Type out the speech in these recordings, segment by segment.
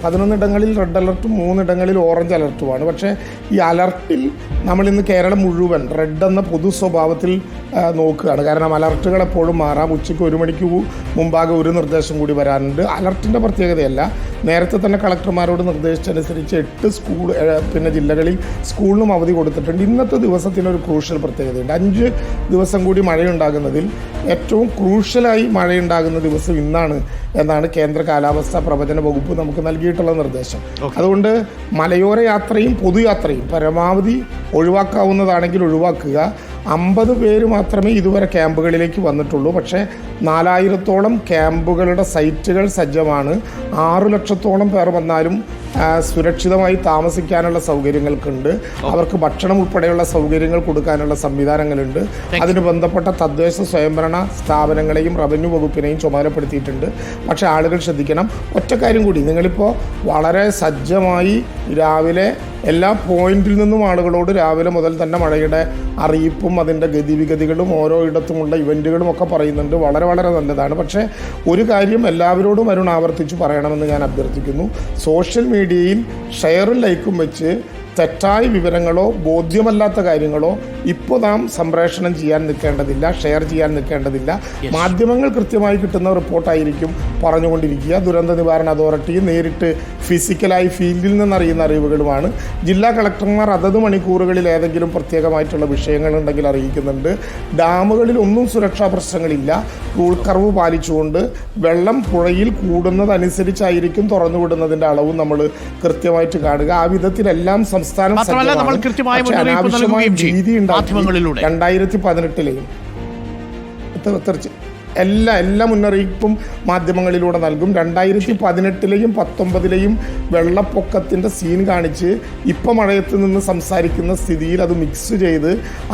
11 red അലർട്ടും 3 orange അലർട്ടുമാണ്. പക്ഷേ ഈ അലർട്ടിൽ നമ്മളിന്ന് കേരളം മുഴുവൻ റെഡ് എന്ന പൊതു സ്വഭാവത്തിൽ നോക്കുകയാണ്. കാരണം അലർട്ടുകൾ എപ്പോഴും മാറാം. ഉച്ചയ്ക്ക് 1 മണിക്ക് മുമ്പാകെ ഒരു നിർദ്ദേശം കൂടി വരാനുണ്ട്. അലർട്ടിൻ്റെ പ്രത്യേകതയല്ല, നേരത്തെ തന്നെ കളക്ടർമാരോട് നിർദ്ദേശിച്ചനുസരിച്ച് 8 ജില്ലകളിൽ സ്കൂളിനും അവധി കൊടുത്തിട്ടുണ്ട്. ഇന്നത്തെ ദിവസത്തിനൊരു ക്രൂഷ്യൽ പ്രത്യേകതയുണ്ട്. 5 ദിവസം കൂടി മഴയുണ്ടാകുന്നതിൽ ഏറ്റവും ക്രൂഷ്യലായി മഴയുണ്ടാകുന്ന ദിവസം ഇന്നാണ് എന്നാണ് കേന്ദ്ര കാലാവസ്ഥാ പ്രവചന വകുപ്പ് നമുക്ക് നൽകിയിട്ടുള്ള നിർദ്ദേശം. അതുകൊണ്ട് മലയോര യാത്രയും പൊതുയാത്രയും പരമാവധി ഒഴിവാക്കാവുന്നതാണെങ്കിൽ ഒഴിവാക്കുക. 50 പേര് മാത്രമേ ഇതുവരെ ക്യാമ്പുകളിലേക്ക് വന്നിട്ടുള്ളൂ. പക്ഷേ 4000-ഓളം ക്യാമ്പുകളുടെ സൈറ്റുകൾ സജ്ജമാണ്. 6 ലക്ഷത്തോളം പേർ വന്നാലും സുരക്ഷിതമായി താമസിക്കാനുള്ള സൗകര്യങ്ങൾക്കുണ്ട്. അവർക്ക് ഭക്ഷണം ഉൾപ്പെടെയുള്ള സൗകര്യങ്ങൾ കൊടുക്കാനുള്ള സംവിധാനങ്ങളുണ്ട്. അതിന് ബന്ധപ്പെട്ട തദ്ദേശ സ്വയംഭരണ സ്ഥാപനങ്ങളെയും റവന്യൂ വകുപ്പിനെയും ചുമതലപ്പെടുത്തിയിട്ടുണ്ട്. പക്ഷേ ആളുകൾ ശ്രദ്ധിക്കണം, ഒറ്റ കാര്യം കൂടി, നിങ്ങളിപ്പോൾ വളരെ സജ്ജമായി രാവിലെ എല്ലാ പോയിന്റിൽ നിന്നും ആളുകളോട് രാവിലെ മുതൽ തന്നെ മഴയുടെ അറിയിപ്പും അതിൻ്റെ ഗതിവിഗതികളും ഓരോ ഇടത്തുമുള്ള ഇവൻറ്റുകളും ഒക്കെ പറയുന്നുണ്ട്. വളരെ വളരെ നല്ലതാണ്. പക്ഷേ ഒരു കാര്യം എല്ലാവരോടും അരുൺ ആവർത്തിച്ച് പറയണമെന്ന് ഞാൻ അഭ്യർത്ഥിക്കുന്നു. സോഷ്യൽ മീഡിയയിൽ ഷെയറും ലൈക്കും വെച്ച് തെറ്റായ വിവരങ്ങളോ ബോധ്യമല്ലാത്ത കാര്യങ്ങളോ ഇപ്പോൾ നാം സംപ്രേഷണം ചെയ്യാൻ നിൽക്കേണ്ടതില്ല, ഷെയർ ചെയ്യാൻ നിൽക്കേണ്ടതില്ല. മാധ്യമങ്ങൾ കൃത്യമായി കിട്ടുന്ന റിപ്പോർട്ടായിരിക്കും പറഞ്ഞുകൊണ്ടിരിക്കുക. ദുരന്ത നിവാരണ അതോറിറ്റി നേരിട്ട് ഫിസിക്കലായി ഫീൽഡിൽ നിന്നറിയുന്ന അറിവുകളുമാണ്. ജില്ലാ കളക്ടർമാർ അതത് മണിക്കൂറുകളിൽ ഏതെങ്കിലും പ്രത്യേകമായിട്ടുള്ള വിഷയങ്ങളുണ്ടെങ്കിൽ അറിയിക്കുന്നുണ്ട്. ഡാമുകളിൽ ഒന്നും സുരക്ഷാ പ്രശ്നങ്ങളില്ല. റൂൾ കർവ് പാലിച്ചുകൊണ്ട് വെള്ളം പുഴയിൽ കൂടുന്നതനുസരിച്ചായിരിക്കും തുറന്നുവിടുന്നതിൻ്റെ അളവും നമ്മൾ കൃത്യമായിട്ട് കാണുക. ആ വിധത്തിലെല്ലാം സംസ്ഥാനം അനാവശ്യമായ ഭീതി ഉണ്ടാക്കി 2018-ലെയും എല്ലാ മുന്നറിയിപ്പും മാധ്യമങ്ങളിലൂടെ നൽകും. 2018-ലെയും 2019-ലെയും വെള്ളപ്പൊക്കത്തിൻ്റെ സീൻ കാണിച്ച് ഇപ്പം മഴയത്ത് നിന്ന് സംസാരിക്കുന്ന സ്ഥിതിയിൽ അത് മിക്സ് ചെയ്ത്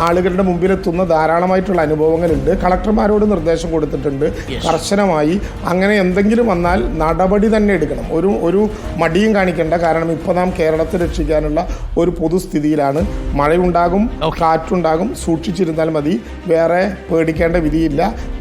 ആളുകളുടെ മുമ്പിലെത്തുന്ന ധാരാളമായിട്ടുള്ള അനുഭവങ്ങളുണ്ട്. കളക്ടർമാരോട് നിർദ്ദേശം കൊടുത്തിട്ടുണ്ട് കർശനമായി അങ്ങനെ എന്തെങ്കിലും വന്നാൽ നടപടി തന്നെ എടുക്കണം. ഒരു മടിയും കാണിക്കേണ്ട. കാരണം ഇപ്പോൾ നാം കേരളത്തെ രക്ഷിക്കാനുള്ള ഒരു പൊതുസ്ഥിതിയിലാണ്. മഴയുണ്ടാകും, കാറ്റുണ്ടാകും, സൂക്ഷിച്ചിരുന്നാൽ മതി. വേറെ പേടിക്കേണ്ട വിധിയില്ല.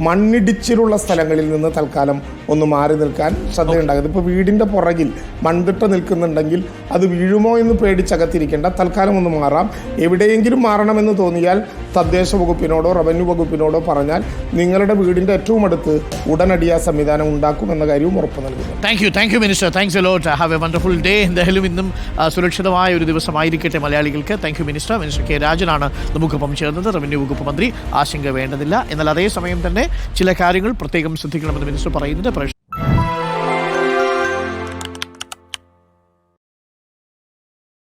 മണ്ണിടിച്ചിലുള്ള സ്ഥലങ്ങളിൽ നിന്ന് തൽക്കാലം ഒന്ന് മാറി നിൽക്കാൻ ശ്രദ്ധയുണ്ടാകും. ഇപ്പോൾ വീടിൻ്റെ പുറകിൽ മൺതിട്ട നിൽക്കുന്നുണ്ടെങ്കിൽ അത് വീഴുമോ എന്ന് പേടിച്ചകത്തിരിക്കേണ്ട. തൽക്കാലം ഒന്ന് മാറാം. എവിടെയെങ്കിലും മാറണമെന്ന് തോന്നിയാൽ തദ്ദേശ വകുപ്പിനോടോ റവന്യൂ വകുപ്പിനോടോ പറഞ്ഞാൽ നിങ്ങളുടെ വീടിൻ്റെ ഏറ്റവും അടുത്ത് ഉടനടി ആ സംവിധാനം ഉണ്ടാക്കുമെന്ന കാര്യവും ഉറപ്പ് നൽകുന്നു. Thank you minister. Thanks a lot. Have a wonderful day. എന്തായാലും ഇന്നും സുരക്ഷിതമായ ഒരു ദിവസമായിരിക്കട്ടെ മലയാളികൾക്ക്. Thank you minister. Minister K രാജനാണ് നമുക്കൊപ്പം ചേർന്നത്. റവന്യൂ വകുപ്പ് മന്ത്രി. ആശങ്ക വേണ്ടതില്ല. എന്നാൽ അതേസമയം തന്നെ ചില കാര്യങ്ങൾ പ്രത്യേകം ശ്രദ്ധിക്കണമെന്ന് മിനിസ്റ്റർ പറയുന്നുണ്ട്.